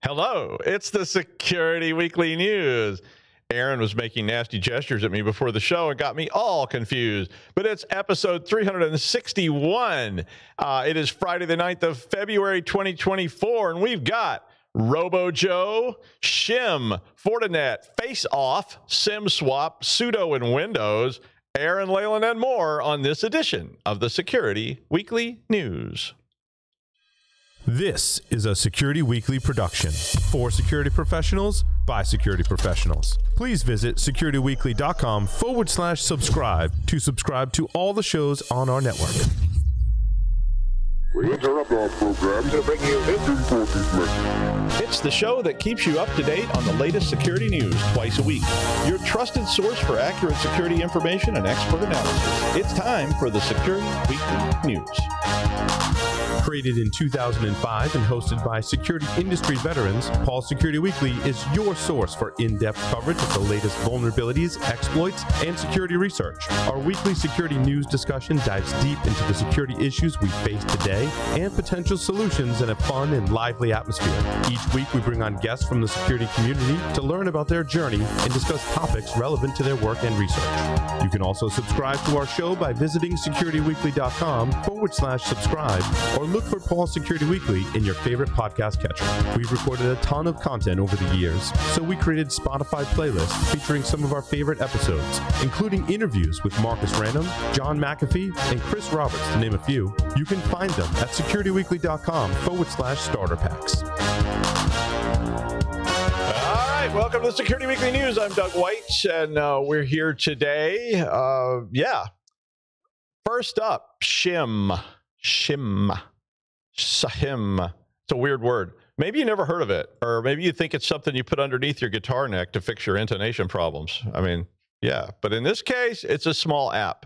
Hello, it's the Security Weekly News. Aaron was making nasty gestures at me before the show and got me all confused. But it's episode 361. It is Friday the 9th of February 2024, and we've got RoboJoe, SHIM, Fortinet, FaceOff, Simswap, sudo, and Windows, Aaran Leyland, and more on this edition of the Security Weekly News. This is a Security Weekly production for security professionals by security professionals. Please visit securityweekly.com/subscribe to subscribe to all the shows on our network. We interrupt our program to bring you this important message. It's the show that keeps you up to date on the latest security news twice a week. Your trusted source for accurate security information and expert analysis. It's time for the Security Weekly News. Created in 2005 and hosted by security industry veterans, Paul's Security Weekly is your source for in-depth coverage of the latest vulnerabilities, exploits, and security research. Our weekly security news discussion dives deep into the security issues we face today and potential solutions in a fun and lively atmosphere. Each week, we bring on guests from the security community to learn about their journey and discuss topics relevant to their work and research. You can also subscribe to our show by visiting securityweekly.com/subscribe or look for Paul's Security Weekly in your favorite podcast catcher. We've recorded a ton of content over the years, so we created Spotify playlists featuring some of our favorite episodes, including interviews with Marcus Random, John McAfee, and Chris Roberts, to name a few. You can find them at securityweekly.com/starter packs. All right, welcome to the Security Weekly News. I'm Doug White, and we're here today. First up, SHIM. SHIM. It's a weird word. Maybe you never heard of it, or maybe you think it's something you put underneath your guitar neck to fix your intonation problems. I mean, yeah, but in this case, it's a small app.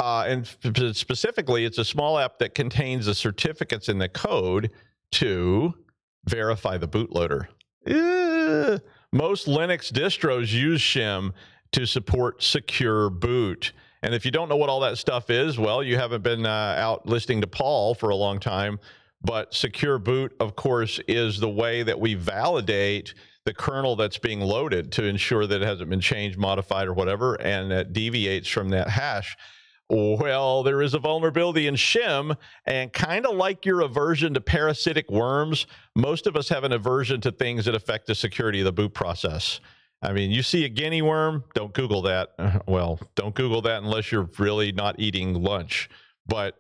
And specifically, it's a small app that contains the certificates in the code to verify the bootloader. Most Linux distros use SHIM to support secure boot. And if you don't know what all that stuff is, well, you haven't been out listening to Paul for a long time. But secure boot, of course, is the way that we validate the kernel that's being loaded to ensure that it hasn't been changed, modified, or whatever, and that deviates from that hash. Well, there is a vulnerability in SHIM, and kind of like your aversion to parasitic worms, most of us have an aversion to things that affect the security of the boot process. I mean, you see a guinea worm, don't Google that. Well, don't Google that unless you're really not eating lunch. But,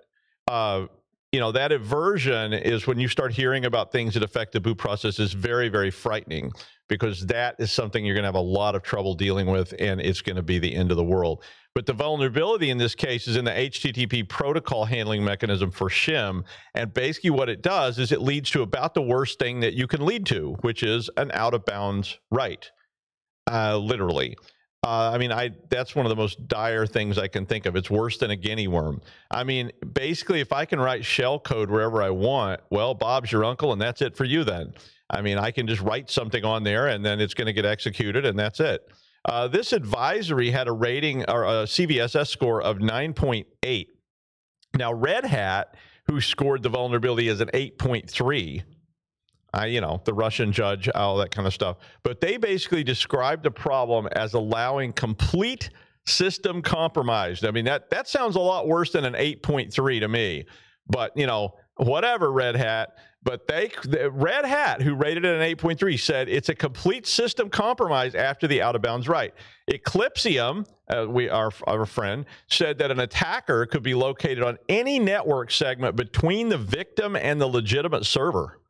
you know, that aversion is when you start hearing about things that affect the boot process is very, very frightening, because that is something you're going to have a lot of trouble dealing with, and it's going to be the end of the world. But the vulnerability in this case is in the HTTP protocol handling mechanism for SHIM. And basically what it does is it leads to about the worst thing that you can lead to, which is an out-of-bounds write. Literally. I mean, that's one of the most dire things I can think of. It's worse than a guinea worm. I mean, basically, if I can write shell code wherever I want, well, Bob's your uncle, and that's it for you then. I mean, I can just write something on there, and then it's going to get executed, and that's it. This advisory had a rating, or a CVSS score of 9.8. Now, Red Hat, who scored the vulnerability as an 8.3, you know, the Russian judge, all that kind of stuff. But they basically described the problem as allowing complete system compromise. I mean, that sounds a lot worse than an 8.3 to me. But, you know, whatever, Red Hat. But Red Hat, who rated it an 8.3, said it's a complete system compromise after the out-of-bounds write. Eclipsium, our friend, said that an attacker could be located on any network segment between the victim and the legitimate server.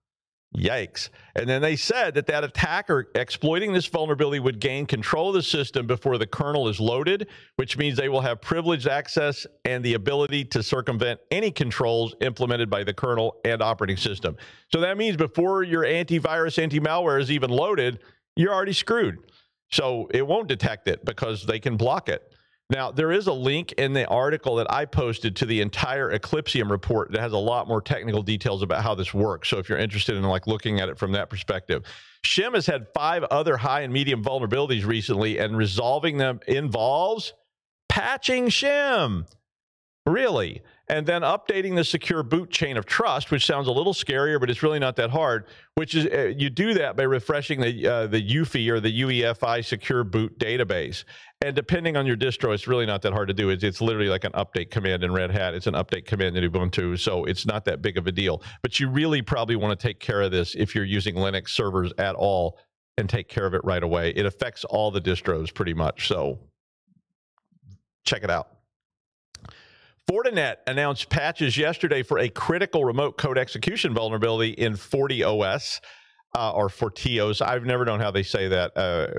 Yikes. And then they said that attacker exploiting this vulnerability would gain control of the system before the kernel is loaded, which means they will have privileged access and the ability to circumvent any controls implemented by the kernel and operating system. So that means before your antivirus, anti-malware is even loaded, you're already screwed. So it won't detect it because they can block it. Now, there is a link in the article that I posted to the entire Eclipsium report that has a lot more technical details about how this works. So if you're interested in like looking at it from that perspective, SHIM has had 5 other high and medium vulnerabilities recently, and resolving them involves patching SHIM. Really? and then updating the secure boot chain of trust, which sounds a little scarier, but it's really not that hard, which is you do that by refreshing the UEFI or the UEFI secure boot database. And depending on your distro, it's really not that hard to do. It's literally like an update command in Red Hat. It's an update command in Ubuntu, so it's not that big of a deal. But you really probably want to take care of this if you're using Linux servers at all, and take care of it right away. It affects all the distros pretty much, so check it out. Fortinet announced patches yesterday for a critical remote code execution vulnerability in FortiOS, or Fortios. I've never known how they say that.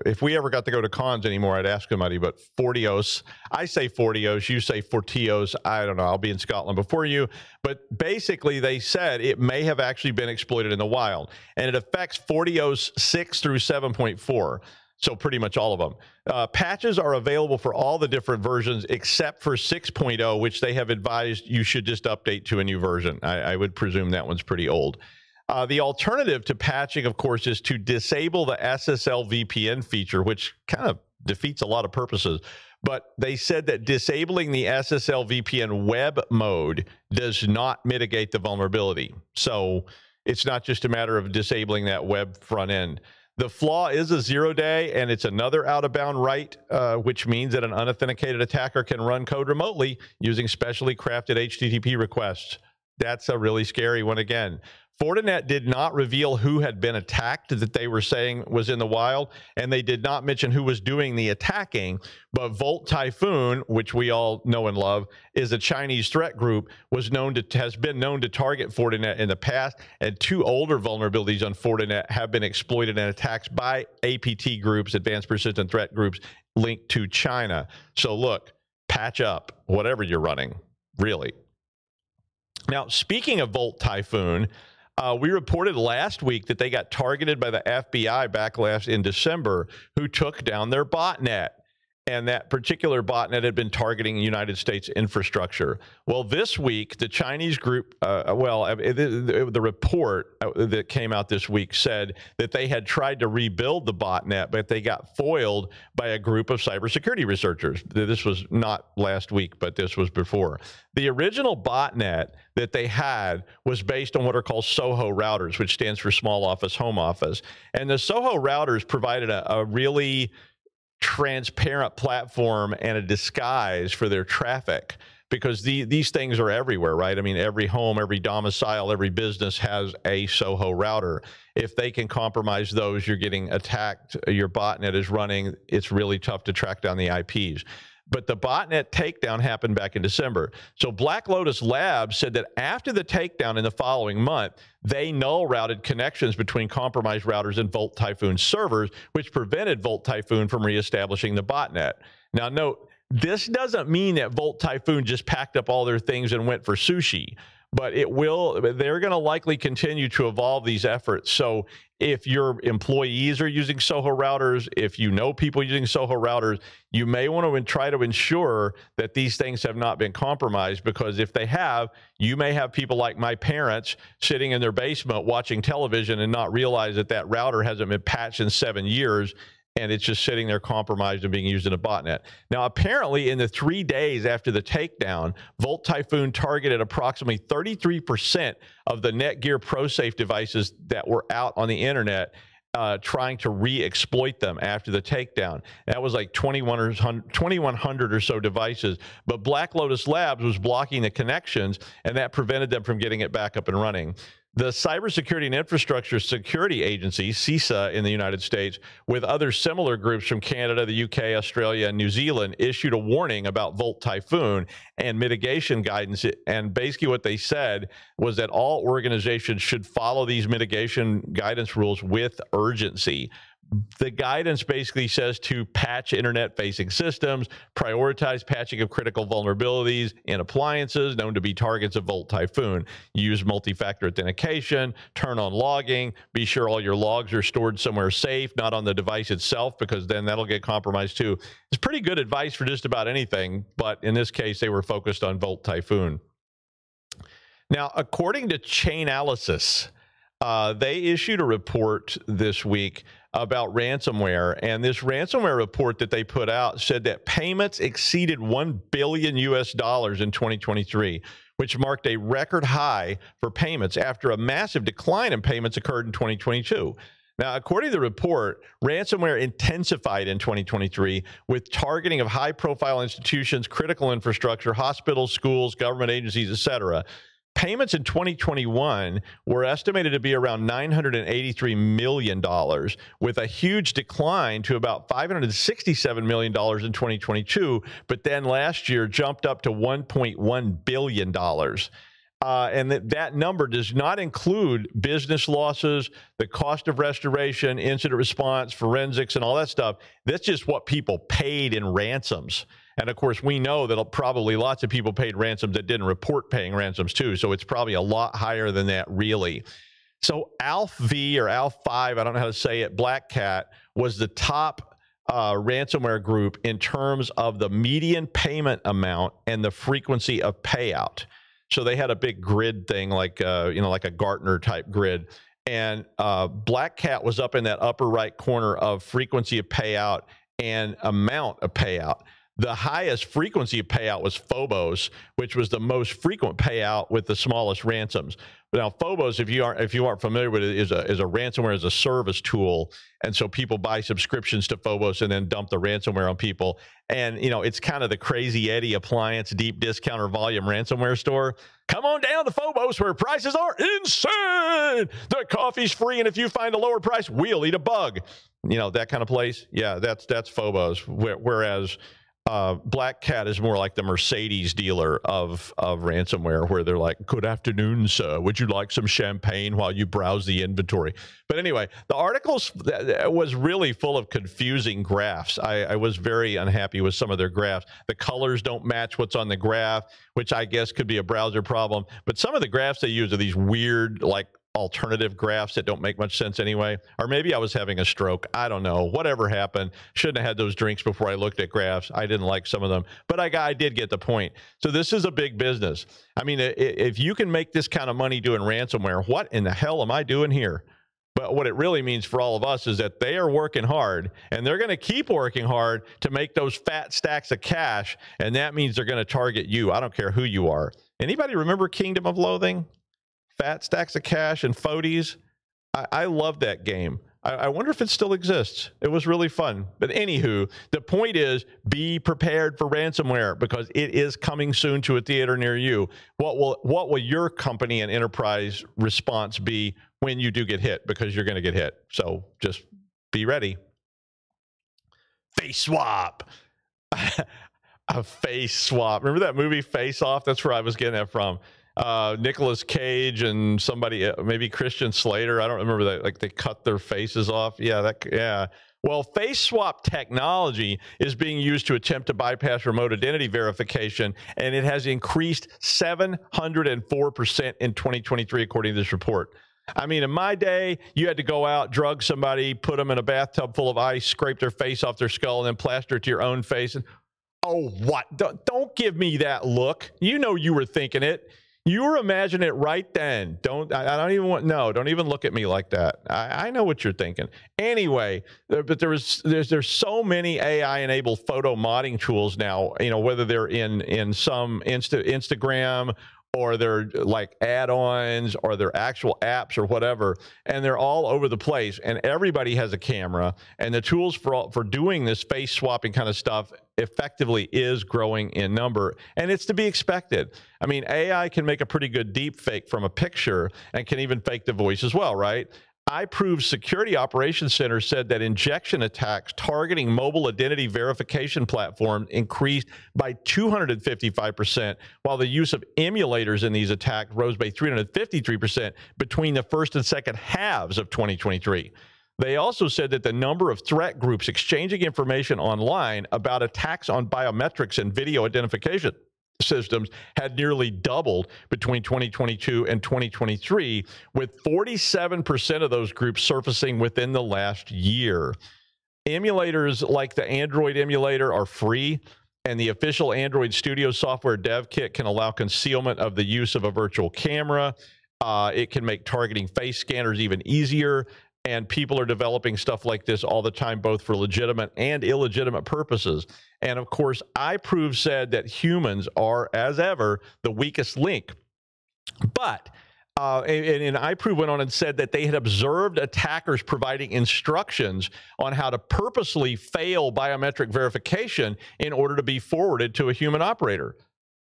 If we ever got to go to cons anymore, I'd ask somebody, but Fortios. I say Fortios, you say Fortios. I don't know. I'll be in Scotland before you. But basically, they said it may have actually been exploited in the wild, and it affects Fortios 6 through 7.4. So pretty much all of them. Patches are available for all the different versions except for 6.0, which they have advised you should just update to a new version. I would presume that one's pretty old. The alternative to patching, of course, is to disable the SSL VPN feature, which kind of defeats a lot of purposes. But they said that disabling the SSL VPN web mode does not mitigate the vulnerability. So it's not just a matter of disabling that web front end. The flaw is a 0-day, and it's another out-of-bound write, which means that an unauthenticated attacker can run code remotely using specially crafted HTTP requests. That's a really scary one again. Fortinet did not reveal who had been attacked that they were saying was in the wild, and they did not mention who was doing the attacking, but Volt Typhoon, which we all know and love, is a Chinese threat group, has been known to target Fortinet in the past, and 2 older vulnerabilities on Fortinet have been exploited in attacks by APT groups, Advanced Persistent Threat groups, linked to China. So look, patch up whatever you're running, really. Now, speaking of Volt Typhoon, we reported last week that they got targeted by the FBI back in December, who took down their botnet. And that particular botnet had been targeting United States infrastructure. Well, this week, the Chinese group, the report that came out this week said that they had tried to rebuild the botnet, but they got foiled by a group of cybersecurity researchers. This was not last week, but this was before. The original botnet that they had was based on what are called SOHO routers, which stands for Small Office Home Office. And the SOHO routers provided a really transparent platform and a disguise for their traffic, because these things are everywhere, right? I mean, every home, every domicile, every business has a SOHO router. If they can compromise those, you're getting attacked, your botnet is running, it's really tough to track down the IPs. But the botnet takedown happened back in December. So Black Lotus Labs said that after the takedown in the following month, they null routed connections between compromised routers and Volt Typhoon servers, which prevented Volt Typhoon from reestablishing the botnet. Now note, this doesn't mean that Volt Typhoon just packed up all their things and went for sushi, but they're going to likely continue to evolve these efforts. So if your employees are using SOHO routers, if you know people using SOHO routers, you may want to try to ensure that these things have not been compromised, because if they have, you may have people like my parents sitting in their basement watching television and not realize that that router hasn't been patched in 7 years, and it's just sitting there compromised and being used in a botnet. Now, apparently, in the 3 days after the takedown, Volt Typhoon targeted approximately 33% of the Netgear ProSafe devices that were out on the internet, trying to re-exploit them after the takedown. That was like 2,100 or so devices. But Black Lotus Labs was blocking the connections, and that prevented them from getting it back up and running. The Cybersecurity and Infrastructure Security Agency, CISA in the United States, with other similar groups from Canada, the UK, Australia, and New Zealand, issued a warning about Volt Typhoon and mitigation guidance. And basically what they said was that all organizations should follow these mitigation guidance rules with urgency. The guidance basically says to patch internet-facing systems, prioritize patching of critical vulnerabilities in appliances known to be targets of Volt Typhoon, use multi-factor authentication, turn on logging, be sure all your logs are stored somewhere safe, not on the device itself, because then that'll get compromised too. It's pretty good advice for just about anything, but in this case, they were focused on Volt Typhoon. Now, according to Chainalysis, they issued a report this week about ransomware, and this ransomware report that they put out said that payments exceeded $1 billion in 2023, which marked a record high for payments after a massive decline in payments occurred in 2022. Now, according to the report, ransomware intensified in 2023 with targeting of high-profile institutions, critical infrastructure, hospitals, schools, government agencies, etc. Payments in 2021 were estimated to be around $983 million, with a huge decline to about $567 million in 2022, but then last year jumped up to $1.1 billion. And that number does not include business losses, the cost of restoration, incident response, forensics, and all that stuff. That's just what people paid in ransoms. And of course, we know that probably lots of people paid ransoms that didn't report paying ransoms too. So it's probably a lot higher than that, really. So ALF-V or ALF-5, I don't know how to say it, Black Cat was the top ransomware group in terms of the median payment amount and the frequency of payout. So they had a big grid thing, like like a Gartner type grid, and Black Cat was up in that upper right corner of frequency of payout and amount of payout. The highest frequency of payout was Phobos, which was the most frequent payout with the smallest ransoms. Now, Phobos, if you aren't familiar with it, is a ransomware as a service tool, and so people buy subscriptions to Phobos and then dump the ransomware on people. And it's kind of the Crazy Eddie appliance deep discount or volume ransomware store. Come on down to Phobos where prices are insane. The coffee's free, and if you find a lower price, we'll eat a bug. That kind of place. Yeah, that's Phobos. Whereas Black Cat is more like the Mercedes dealer of ransomware, where they're like, "Good afternoon, sir. Would you like some champagne while you browse the inventory?" But anyway, the article was really full of confusing graphs. I was very unhappy with some of their graphs. The colors don't match what's on the graph, which I guess could be a browser problem. But some of the graphs they use are these weird, like, alternative graphs that don't make much sense anyway. Or maybe I was having a stroke. I don't know. Whatever happened. Shouldn't have had those drinks before I looked at graphs. I didn't like some of them, but I did get the point. So this is a big business. I mean, if you can make this kind of money doing ransomware, what in the hell am I doing here? But what it really means for all of us is that they are working hard, and they're going to keep working hard to make those fat stacks of cash, and that means they're going to target you. I don't care who you are. Anybody remember Kingdom of Loathing? Fat stacks of cash and Fodies. I love that game. I wonder if it still exists. It was really fun. But anywho, the point is, be prepared for ransomware because it is coming soon to a theater near you. What will your company and enterprise response be when you do get hit? Because you're going to get hit. So just be ready. FaceSwap. A FaceSwap. Remember that movie FaceOff? That's where I was getting that from. Nicolas Cage and somebody, maybe Christian Slater. I don't remember that. Like they cut their faces off. Yeah. Well, FaceSwap technology is being used to attempt to bypass remote identity verification, and it has increased 704% in 2023, according to this report. I mean, in my day, you had to go out, drug somebody, put them in a bathtub full of ice, scrape their face off their skull, and then plaster it to your own face. And, oh, what? Don't give me that look. You know you were thinking it. You were imagining it right then. Don't even look at me like that. I know what you're thinking. Anyway, but there's so many AI-enabled photo modding tools now, whether they're in some Instagram or they're like add-ons or they're actual apps or whatever, and they're all over the place, and everybody has a camera, and the tools for doing this face swapping kind of stuff effectively is growing in number, and it's to be expected. I mean, AI can make a pretty good deep fake from a picture and can even fake the voice as well, right? iProve's Security Operations Center said that injection attacks targeting mobile identity verification platforms increased by 255%, while the use of emulators in these attacks rose by 353% between the first and second halves of 2023. They also said that the number of threat groups exchanging information online about attacks on biometrics and video identification systems had nearly doubled between 2022 and 2023, with 47% of those groups surfacing within the last year. Emulators like the Android emulator are free, and the official Android Studio software dev kit can allow concealment of the use of a virtual camera. It can make targeting face scanners even easier. And people are developing stuff like this all the time, both for legitimate and illegitimate purposes. And of course, iProve said that humans are, as ever, the weakest link. But and iProve went on and said that they had observed attackers providing instructions on how to purposely fail biometric verification in order to be forwarded to a human operator.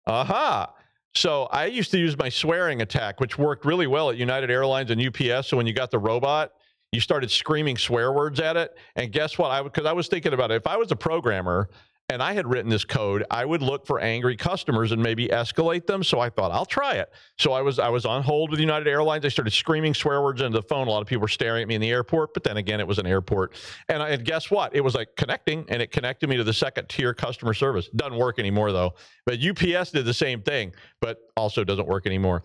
Aha. So I used to use my swearing attack, which worked really well at United Airlines and UPS. So when you got the robot, you started screaming swear words at it. And guess what? Because I was thinking about it. If I was a programmer and I had written this code, I would look for angry customers and maybe escalate them. So I thought, I'll try it. So I was on hold with United Airlines. I started screaming swear words into the phone. A lot of people were staring at me in the airport, but then again, it was an airport. And guess what? It was like connecting, and it connected me to the second tier customer service. Doesn't work anymore though. But UPS did the same thing, but also doesn't work anymore.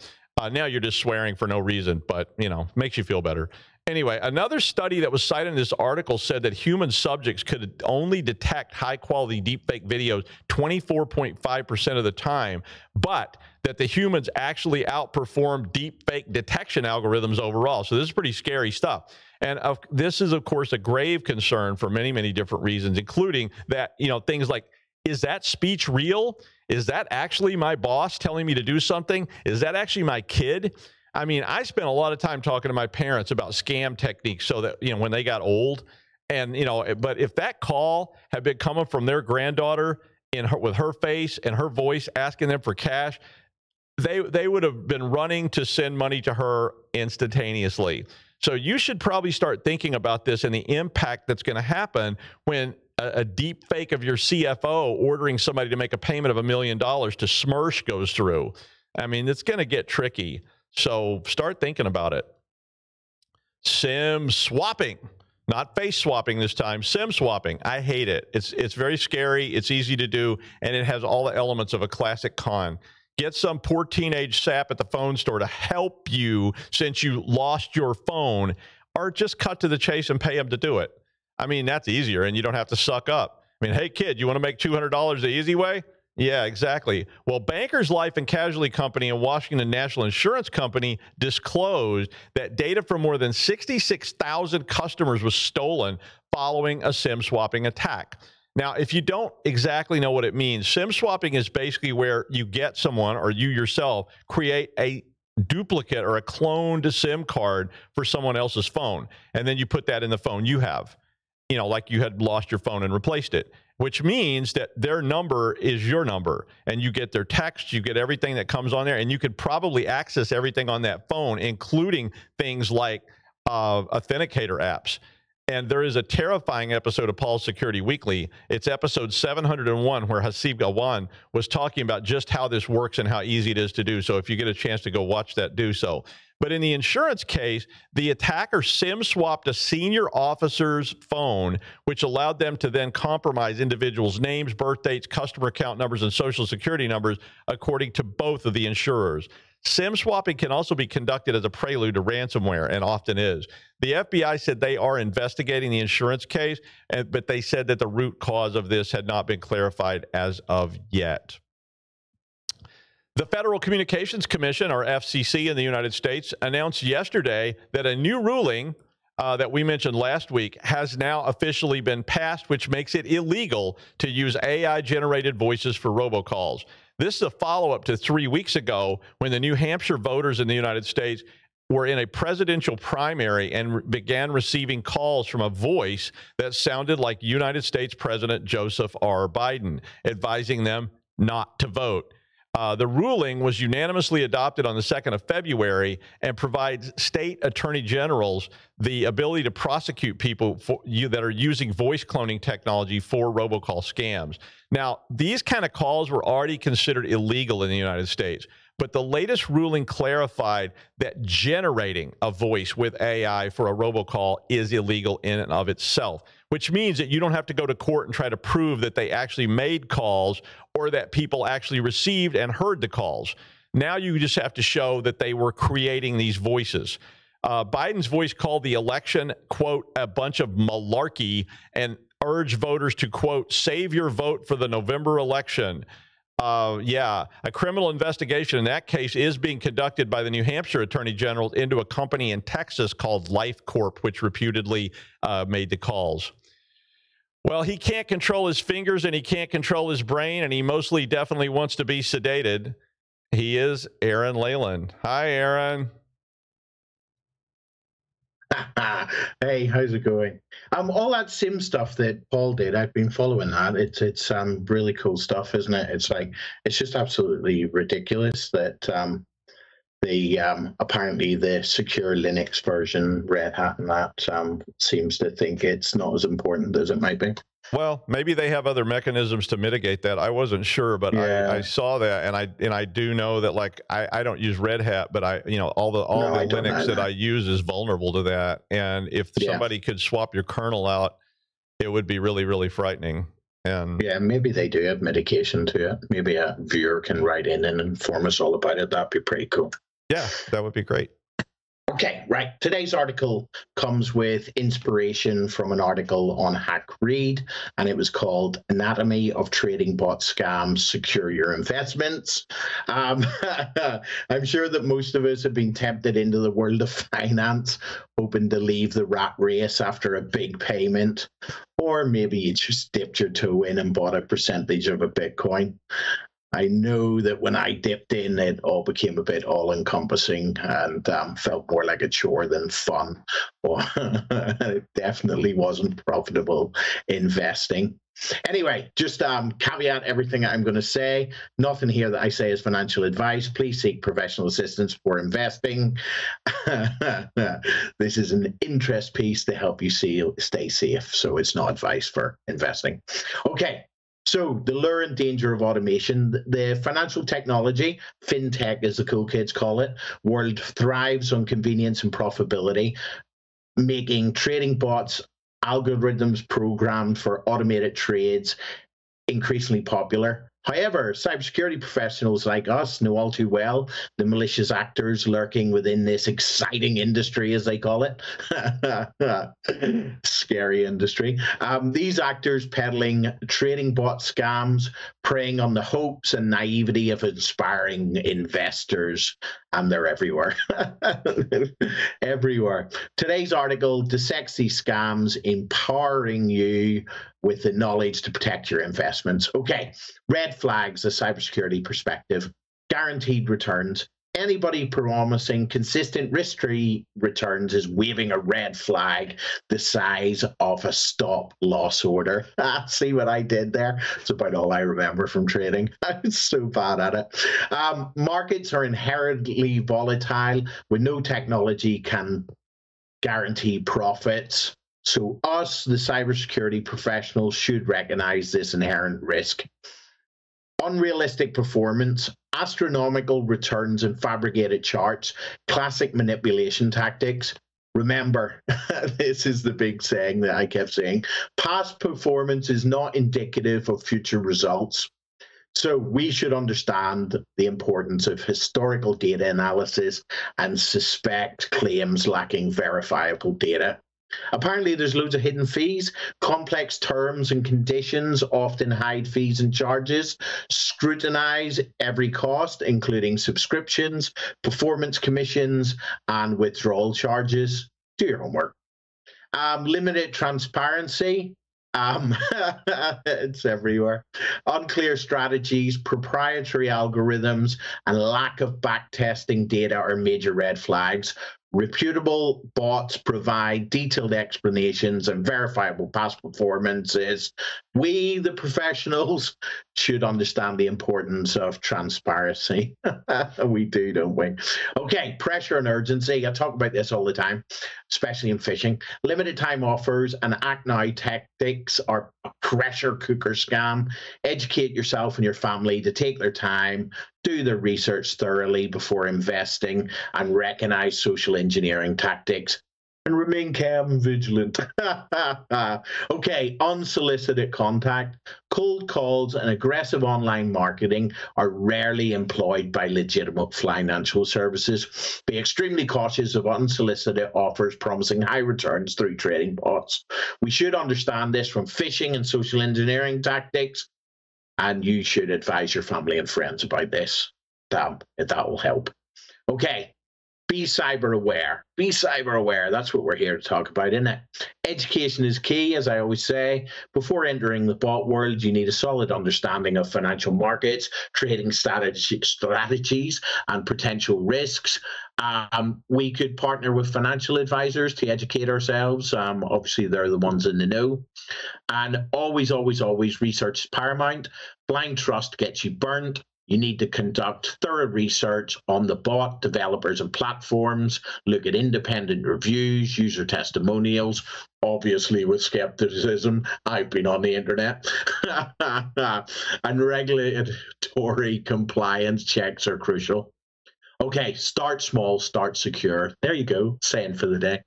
Now you're just swearing for no reason, but makes you feel better. Anyway, another study that was cited in this article said that human subjects could only detect high-quality deepfake videos 24.5% of the time, but that the humans actually outperformed deepfake detection algorithms overall. So this is pretty scary stuff. And this is, of course, a grave concern for many, many different reasons, including that, things like, is that speech real? Is that actually my boss telling me to do something? Is that actually my kid? I mean, I spent a lot of time talking to my parents about scam techniques so that, when they got old and, but if that call had been coming from their granddaughter with her face and her voice asking them for cash, they would have been running to send money to her instantaneously. So you should probably start thinking about this and the impact that's going to happen when a deep fake of your CFO ordering somebody to make a payment of $1 million to Smersh goes through. I mean, it's going to get tricky. So start thinking about it. SIM swapping, not face swapping this time, SIM swapping. I hate it. It's very scary. It's easy to do, and it has all the elements of a classic con. Get some poor teenage sap at the phone store to help you since you lost your phone, or just cut to the chase and pay them to do it. I mean, that's easier, and you don't have to suck up. I mean, hey, kid, you want to make $200 the easy way? Yeah, exactly. Well, Bankers Life and Casualty Company and Washington National Insurance Company disclosed that data from more than 66,000 customers was stolen following a SIM swapping attack. Now, if you don't exactly know what it means, SIM swapping is basically where you get someone, or you yourself create a duplicate or a cloned SIM card for someone else's phone, and then you put that in the phone you have. Like you had lost your phone and replaced it, which means that their number is your number, and you get their text, you get everything that comes on there, and you could probably access everything on that phone, including things like authenticator apps. And there is a terrifying episode of Paul's Security Weekly. It's episode 701, where Hasib Gawan was talking about just how this works and how easy it is to do. So if you get a chance to go watch that, do so. But in the insurance case, the attacker SIM swapped a senior officer's phone, which allowed them to then compromise individuals' names, birth dates, customer account numbers, and social security numbers, according to both of the insurers. SIM swapping can also be conducted as a prelude to ransomware, and often is. The FBI said they are investigating the insurance case, but they said that the root cause of this had not been clarified as of yet. The Federal Communications Commission, or FCC in the United States, announced yesterday that a new ruling that we mentioned last week has now officially been passed, which makes it illegal to use AI-generated voices for robocalls. This is a follow-up to 3 weeks ago when the New Hampshire voters in the United States were in a presidential primary and began receiving calls from a voice that sounded like United States President Joseph R. Biden, advising them not to vote. The ruling was unanimously adopted on the 2nd of February and provides state attorney generals the ability to prosecute people that are using voice cloning technology for robocall scams. Now, these kind of calls were already considered illegal in the United States, but the latest ruling clarified that generating a voice with AI for a robocall is illegal in and of itself, which means that you don't have to go to court and try to prove that they actually made calls or that people actually received and heard the calls. Now you just have to show that they were creating these voices. Biden's voice called the election, quote, a bunch of malarkey, and urged voters to, quote, save your vote for the November election. Yeah, a criminal investigation in that case is being conducted by the New Hampshire Attorney General into a company in Texas called Life Corp, which reputedly made the calls. Well, he can't control his fingers and he can't control his brain, and he mostly definitely wants to be sedated. He is Aaran Leyland. Hi, Aaron. Hey, how's it going? All that SIM stuff that Paul did, I've been following that. It's really cool stuff, isn't it? It's just absolutely ridiculous that apparently the secure Linux version, Red Hat, and that seems to think it's not as important as it might be. Well, maybe they have other mechanisms to mitigate that. I wasn't sure, but yeah. I saw that, and I do know that, like, I don't use Red Hat, but all the Linux that I use is vulnerable to that. And if somebody could swap your kernel out, it would be really, really frightening. And yeah, maybe they do have mitigation to it. Maybe a viewer can write in and inform us all about it. That'd be pretty cool. Yeah, that would be great. Okay, right. Today's article comes with inspiration from an article on HackRead, and it was called Anatomy of Trading Bot Scams, Secure Your Investments. I'm sure that most of us have been tempted into the world of finance, hoping to leave the rat race after a big payment, or maybe you just dipped your toe in and bought a percentage of a Bitcoin. I know that when I dipped in, it all became a bit all-encompassing and felt more like a chore than fun. It definitely wasn't profitable investing. Anyway, just caveat everything I'm going to say. Nothing here that I say is financial advice. Please seek professional assistance for investing. This is an interest piece to help you stay safe, so it's not advice for investing. Okay. So the lure and danger of automation, the financial technology, fintech as the cool kids call it, world thrives on convenience and profitability, making trading bots, algorithms programmed for automated trades increasingly popular. However, cybersecurity professionals like us know all too well the malicious actors lurking within this exciting industry, as they call it. Scary industry. These actors peddling trading bot scams, preying on the hopes and naivety of inspiring investors, and they're everywhere. Everywhere. Today's article dissects these scams, empowering you with the knowledge to protect your investments. Okay, red flags, a cybersecurity perspective, guaranteed returns. Anybody promising consistent risk-free returns is waving a red flag the size of a stop-loss order. See what I did there? It's about all I remember from trading. I'm so bad at it. Markets are inherently volatile, with no technology can guarantee profits. So us, the cybersecurity professionals, should recognize this inherent risk. Unrealistic performance, astronomical returns and fabricated charts, classic manipulation tactics. Remember, this is the big saying that I kept saying, past performance is not indicative of future results. So we should understand the importance of historical data analysis and suspect claims lacking verifiable data. Apparently, there's loads of hidden fees. Complex terms and conditions often hide fees and charges. Scrutinize every cost, including subscriptions, performance commissions, and withdrawal charges. Do your homework. Limited transparency. It's everywhere. Unclear strategies, proprietary algorithms, and lack of backtesting data are major red flags. Reputable bots provide detailed explanations and verifiable past performances. We, the professionals, should understand the importance of transparency. We do, don't we? Okay, pressure and urgency. I talk about this all the time, especially in phishing. Limited time offers and act now tactics are a pressure cooker scam. Educate yourself and your family to take their time, do their research thoroughly before investing, and recognize social engineering tactics, and remain calm and vigilant. Okay, unsolicited contact. Cold calls and aggressive online marketing are rarely employed by legitimate financial services. Be extremely cautious of unsolicited offers promising high returns through trading bots. We should understand this from phishing and social engineering tactics. and you should advise your family and friends about this. That will help. Okay. Be cyber aware. Be cyber aware. That's what we're here to talk about, isn't it? Education is key, as I always say. Before entering the bot world, you need a solid understanding of financial markets, trading strategies, and potential risks. We could partner with financial advisors to educate ourselves. Obviously, they're the ones in the know. And always, always, always, research is paramount. Blind trust gets you burnt. You need to conduct thorough research on the bot, developers, and platforms. Look at independent reviews, user testimonials, obviously with skepticism. I've been on the internet. And regulatory compliance checks are crucial. Okay, start small, start secure. There you go, saying for the day.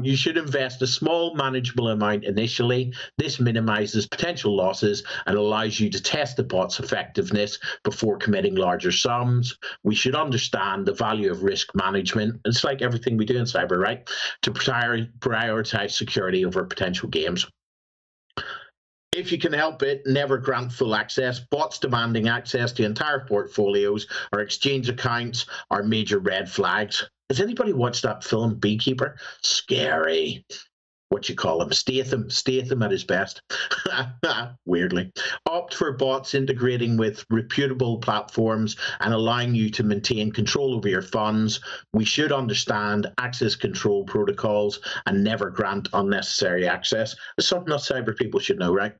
You should invest a small, manageable amount initially. This minimizes potential losses and allows you to test the bot's effectiveness before committing larger sums. We should understand the value of risk management. It's like everything we do in cyber, right? To prioritize security over potential gains. If you can help it, never grant full access. Bots demanding access to entire portfolios or exchange accounts are major red flags. Has anybody watched that film, Beekeeper? Scary. What you call him? Statham at his best. Weirdly. Opt for bots integrating with reputable platforms and allowing you to maintain control over your funds. We should understand access control protocols and never grant unnecessary access. It's something that cyber people should know, right?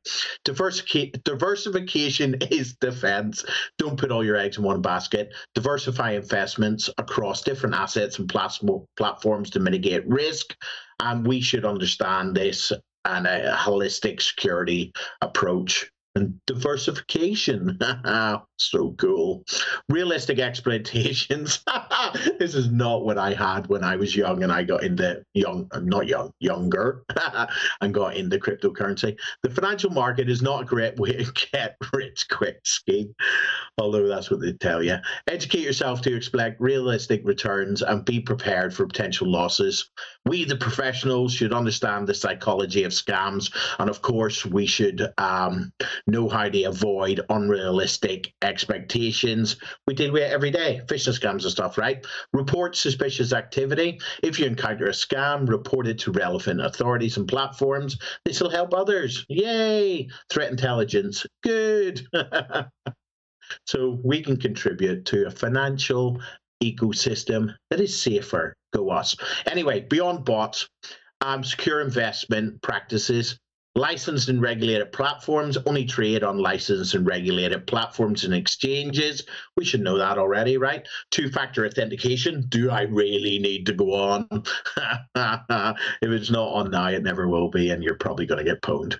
Diversification is defense. Don't put all your eggs in one basket. Diversify investments across different assets and platforms to mitigate risk. And we should understand this and a holistic security approach. And diversification, so cool. Realistic expectations. This is not what I had when I was young and I got into younger, and got into cryptocurrency. The financial market is not a great way to get rich quick scheme, although that's what they tell you. Educate yourself to expect realistic returns and be prepared for potential losses. We, the professionals, should understand the psychology of scams, and of course, we should know how to avoid unrealistic expectations. We deal with it every day, phishing scams and stuff, right? Report suspicious activity. If you encounter a scam, report it to relevant authorities and platforms. This will help others. Yay! Threat intelligence. Good. So we can contribute to a financial ecosystem that is safer. Go us. Anyway, beyond bots, secure investment practices. Licensed and regulated platforms only trade on licensed and regulated platforms and exchanges. We should know that already, right? Two-factor authentication. Do I really need to go on? If it's not on now, it never will be, and you're probably going to get pwned.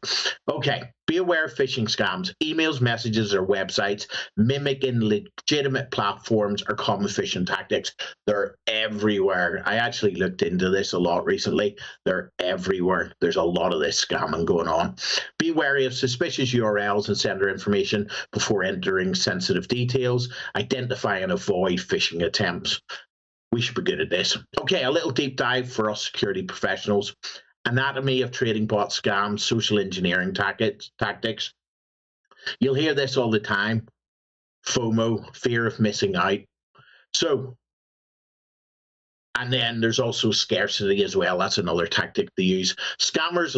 Okay. Be aware of phishing scams. Emails, messages, or websites mimicking legitimate platforms are common phishing tactics. They're everywhere. I actually looked into this a lot recently. They're everywhere. There's a lot of this scamming going on. Be wary of suspicious URLs and sender information before entering sensitive details. Identify and avoid phishing attempts. We should be good at this. Okay, a little deep dive for us security professionals. Anatomy of trading bot scams, social engineering tactics. You'll hear this all the time. FOMO, fear of missing out. So, and then there's also scarcity as well. That's another tactic they use. Scammers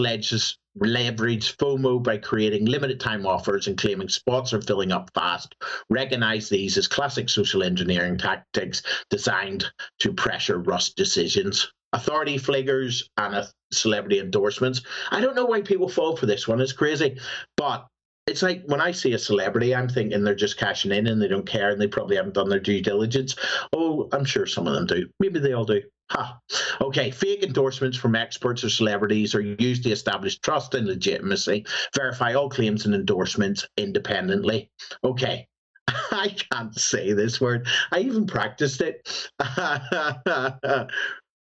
leverage FOMO by creating limited time offers and claiming spots are filling up fast. Recognize these as classic social engineering tactics designed to pressure rush decisions. Authority flaggers and celebrity endorsements. I don't know why people fall for this one. It's crazy. But it's like when I see a celebrity, I'm thinking they're just cashing in and they don't care and they probably haven't done their due diligence. Oh, I'm sure some of them do. Maybe they all do. Ha. Okay, fake endorsements from experts or celebrities are used to establish trust and legitimacy. Verify all claims and endorsements independently. Okay. I can't say this word. I even practiced it.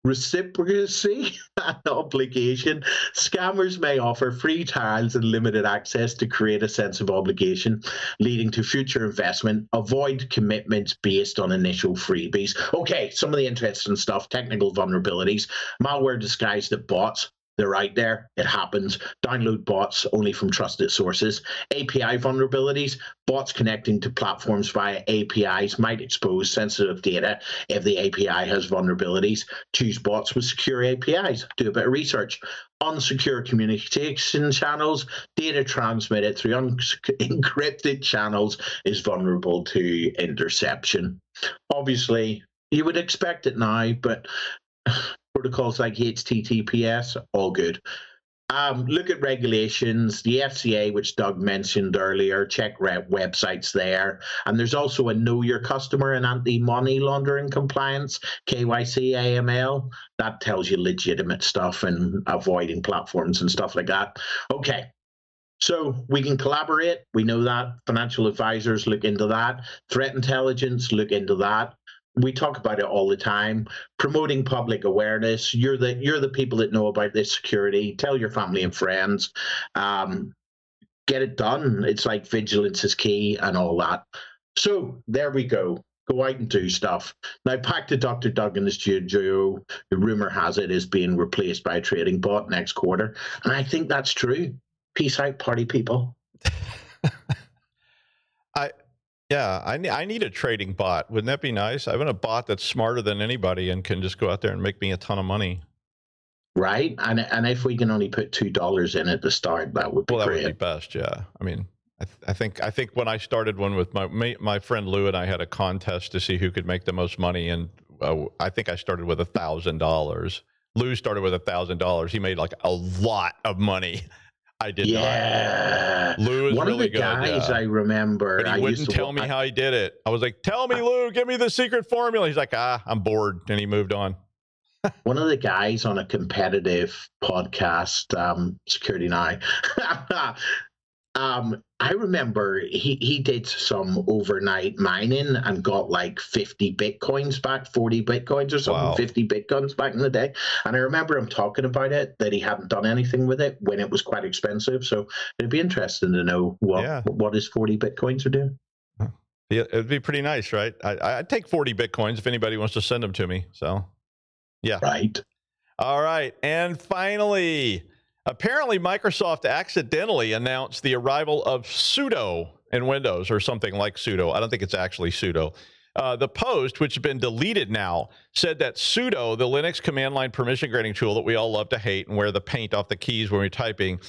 Reciprocity obligation. Scammers may offer free trials and limited access to create a sense of obligation, leading to future investment. Avoid commitments based on initial freebies. Okay, some of the interesting stuff, technical vulnerabilities, malware disguised as bots. They're out there. It happens. Download bots only from trusted sources. API vulnerabilities. Bots connecting to platforms via APIs might expose sensitive data if the API has vulnerabilities. Choose bots with secure APIs. Do a bit of research. Unsecure communication channels. Data transmitted through encrypted channels is vulnerable to interception. Obviously, you would expect it now, but protocols like HTTPS, all good. Look at regulations, the FCA, which Doug mentioned earlier, check websites there. And there's also a Know Your Customer and Anti-Money Laundering Compliance, KYC, AML. That tells you legitimate stuff and avoiding platforms and stuff like that. Okay. So we can collaborate. We know that. Financial advisors, look into that. Threat intelligence, look into that. We talk about it all the time. Promoting public awareness. You're the people that know about this security. Tell your family and friends. Get it done. It's like vigilance is key and all that. So there we go. Go out and do stuff. Now back to Dr. Doug in the studio. The rumor has it is being replaced by a trading bot next quarter. And I think that's true. Peace out, party people. Yeah, I need a trading bot. Wouldn't that be nice? I want a bot that's smarter than anybody and can just go out there and make me a ton of money. Right, and if we can only put $2 in at the start, that would be great. That would be best. Yeah, I mean, I think when I started one with my friend Lou and I had a contest to see who could make the most money, and I think I started with $1,000. Lou started with $1,000. He made like a lot of money. I did not. Lou is one really good. One of the guys I remember. But he wouldn't tell me how he did it. I was like, tell me, Lou, give me the secret formula. He's like, I'm bored. And he moved on. One of the guys on a competitive podcast, Security Now, I remember he did some overnight mining and got like 50 Bitcoins back, 40 Bitcoins or something, wow. 50 Bitcoins back in the day. And I remember him talking about it, that he hadn't done anything with it when it was quite expensive. So it'd be interesting to know what his 40 Bitcoins are doing. Yeah, it'd be pretty nice, right? I'd take 40 Bitcoins if anybody wants to send them to me. So, yeah. Right. All right. And finally, apparently, Microsoft accidentally announced the arrival of sudo in Windows, or something like sudo. I don't think it's actually sudo. The post, which has been deleted now, said that sudo, the Linux command line permission granting tool that we all love to hate and wear the paint off the keys when we're typing,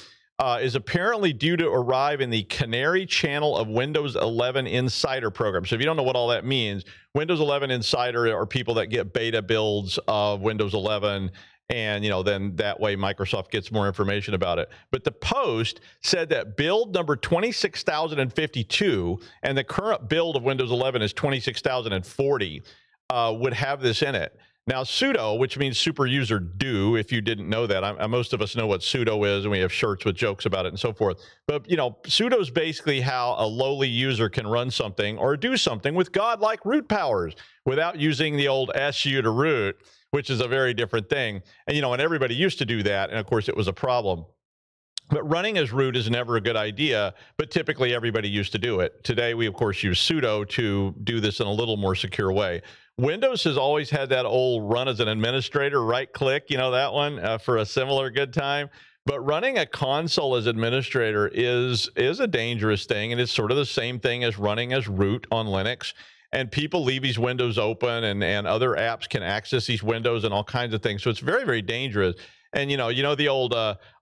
is apparently due to arrive in the Canary channel of Windows 11 Insider program. So if you don't know what all that means, Windows 11 Insider are people that get beta builds of Windows 11. And, then that way Microsoft gets more information about it. But the post said that build number 26,052 and the current build of Windows 11 is 26,040 would have this in it. Now, sudo, which means super user do, if you didn't know that, most of us know what sudo is, and we have shirts with jokes about it and so forth. But, sudo is basically how a lowly user can run something or do something with godlike root powers without using the old su to root, which is a very different thing. And, and everybody used to do that. And of course, it was a problem. But running as root is never a good idea, but typically everybody used to do it. Today, we, of course, use sudo to do this in a little more secure way. Windows has always had that old run as an administrator, right click, that one for a similar good time. But running a console as administrator is a dangerous thing. And it's sort of the same thing as running as root on Linux. And people leave these windows open, and other apps can access these windows and all kinds of things. So it's very, very dangerous. And, the old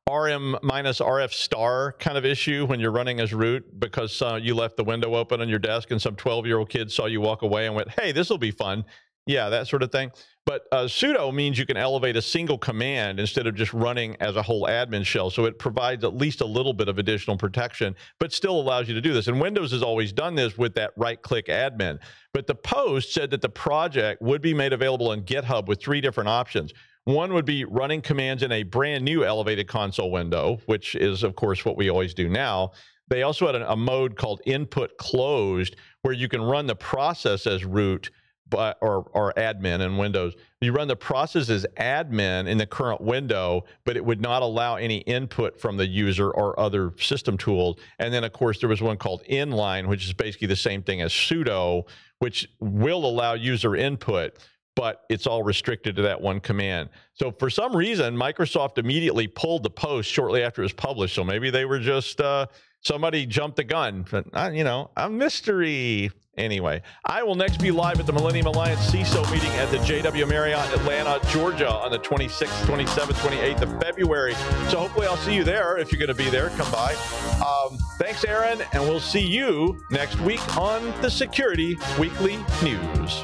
RM minus RF star kind of issue when you're running as root because you left the window open on your desk and some 12-year-old kid saw you walk away and went, hey, this will be fun. Yeah, that sort of thing. But sudo means you can elevate a single command instead of just running as a whole admin shell. So it provides at least a little bit of additional protection, but still allows you to do this. And Windows has always done this with that right-click admin. But the post said that the project would be made available in GitHub with 3 different options. One would be running commands in a brand new elevated console window, which is, of course, what we always do now. They also had a mode called input closed, where you can run the process as root, or admin in Windows. You run the process as admin in the current window, but it would not allow any input from the user or other system tools. And then, of course, there was one called inline, which is basically the same thing as sudo, which will allow user input. but it's all restricted to that one command. So for some reason, Microsoft immediately pulled the post shortly after it was published. So maybe they were just, somebody jumped the gun, but a mystery. Anyway, I will next be live at the Millennium Alliance CISO meeting at the JW Marriott in Atlanta, Georgia on the 26th, 27th, 28th of February. So hopefully I'll see you there. If you're going to be there, come by. Thanks, Aaron, and we'll see you next week on the Security Weekly News.